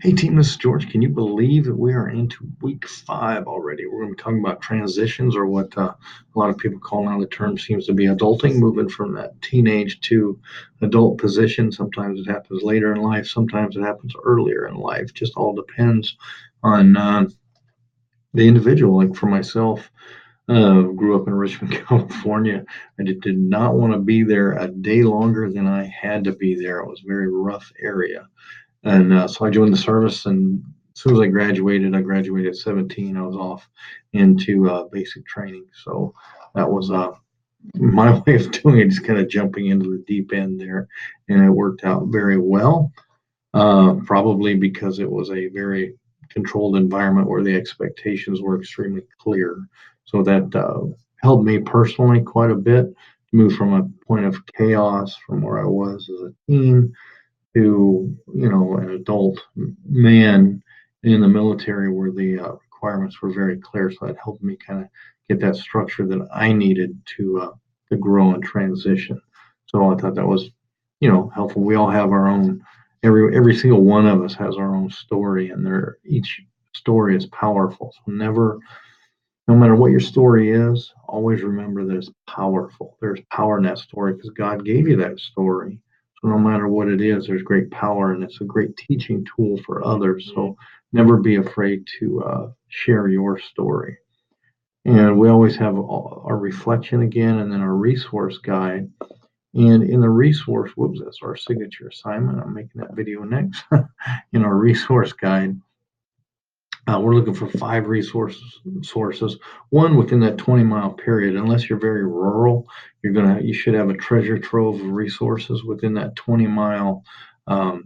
Hey team, this is George. Can you believe that we are into week 5 already? We're going to be talking about transitions, or what a lot of people call now the term seems to be adulting, moving from that teenage to adult position. Sometimes it happens later in life, sometimes it happens earlier in life. Just all depends on the individual. Like for myself, grew up in Richmond, California. I did not want to be there a day longer than I had to be there. It was a very rough area. And so I joined the service, and as soon as I graduated at 17. I was off into basic training. So that was my way of doing it, just kind of jumping into the deep end there, and it worked out very well. Probably because it was a very controlled environment where the expectations were extremely clear. So that helped me personally quite a bit to move from a point of chaos from where I was as a teen to an adult man in the military, where the requirements were very clear. So that helped me kind of get that structure that I needed to grow and transition. So I thought that was helpful. We all have our own. Every single one of us has our own story, and each story is powerful. So never, no matter what your story is, always remember that it's powerful. There's power in that story because God gave you that story. So no matter what it is, there's great power, and it's a great teaching tool for others. So never be afraid to share your story. And we always have our reflection again, and then our resource guide. And in the resource, whoops, that's our signature assignment. I'm making that video next. In our resource guide, we're looking for 5 sources, one within that 20-mile period. Unless you're very rural, you should have a treasure trove of resources within that 20-mile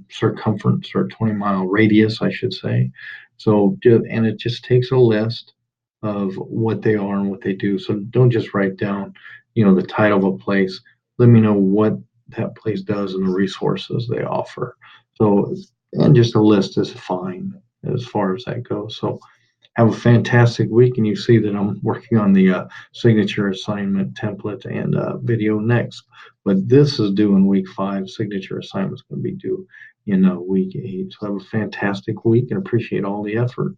circumference, or 20-mile radius, I should say. So, and it just takes a list of what they are and what they do. So don't just write down, the title of a place. Let me know what that place does and the resources they offer. So, and just a list is fine as far as that goes. So have a fantastic week, and you see that I'm working on the signature assignment template and video next. But this is due in week 5. Signature assignment is going to be due in week 8. So have a fantastic week, and appreciate all the effort.